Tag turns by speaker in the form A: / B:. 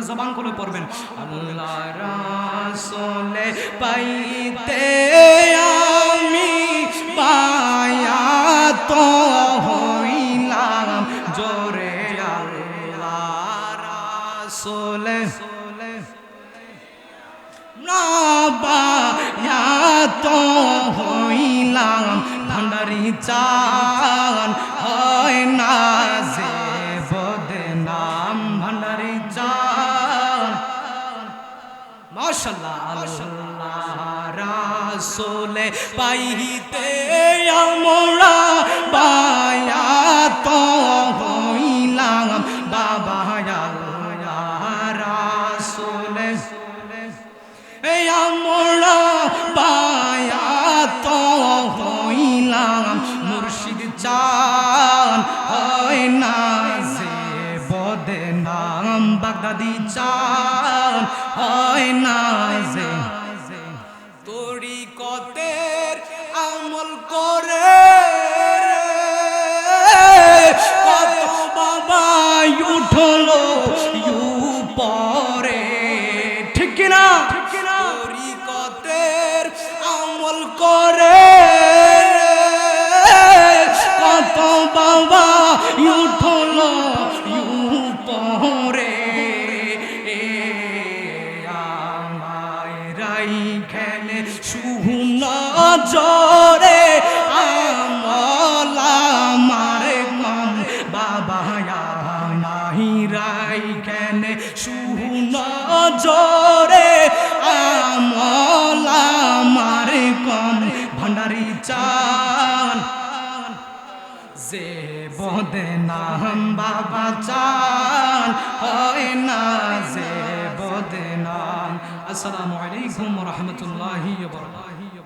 A: জবান করে পড়বেন আল্লাহ রাসূলে পাইতে আমি পায়া তো হইলাম জোরে আল্লাহ রাসূলে না পায়া তো হইলাম ভান্ডারি চান হয় না যে বদনাম ভান্ডারি চান মাশাআল্লাহ আল্লাহ রাসূলে পাইতে আমরা বায়াত হইলাম বাবা আল্লাহ রাসূলে এই আমরা বায়াত হইলাম মুর্শিদ চান হয় না যে বদনাম বাগদাদি চান হয় না যে তরিকতের আমল করে কত বাবা উঠলো উপরে ঠিক না তরিকতের আমল করে কত বাবা উঠলো উপরে খেলে সুহুনা জরে আমল আমার কম বাবা নাহি রাই খেলে সুহুনা জরে আমল আমার কম ভান্ডারি চান যে বদনাম বাবা চান হয় না যে বদনাম। আসসালামু আলাইকুম ওয়া রাহমাতুল্লাহি ওয়া বারাকাতুহু।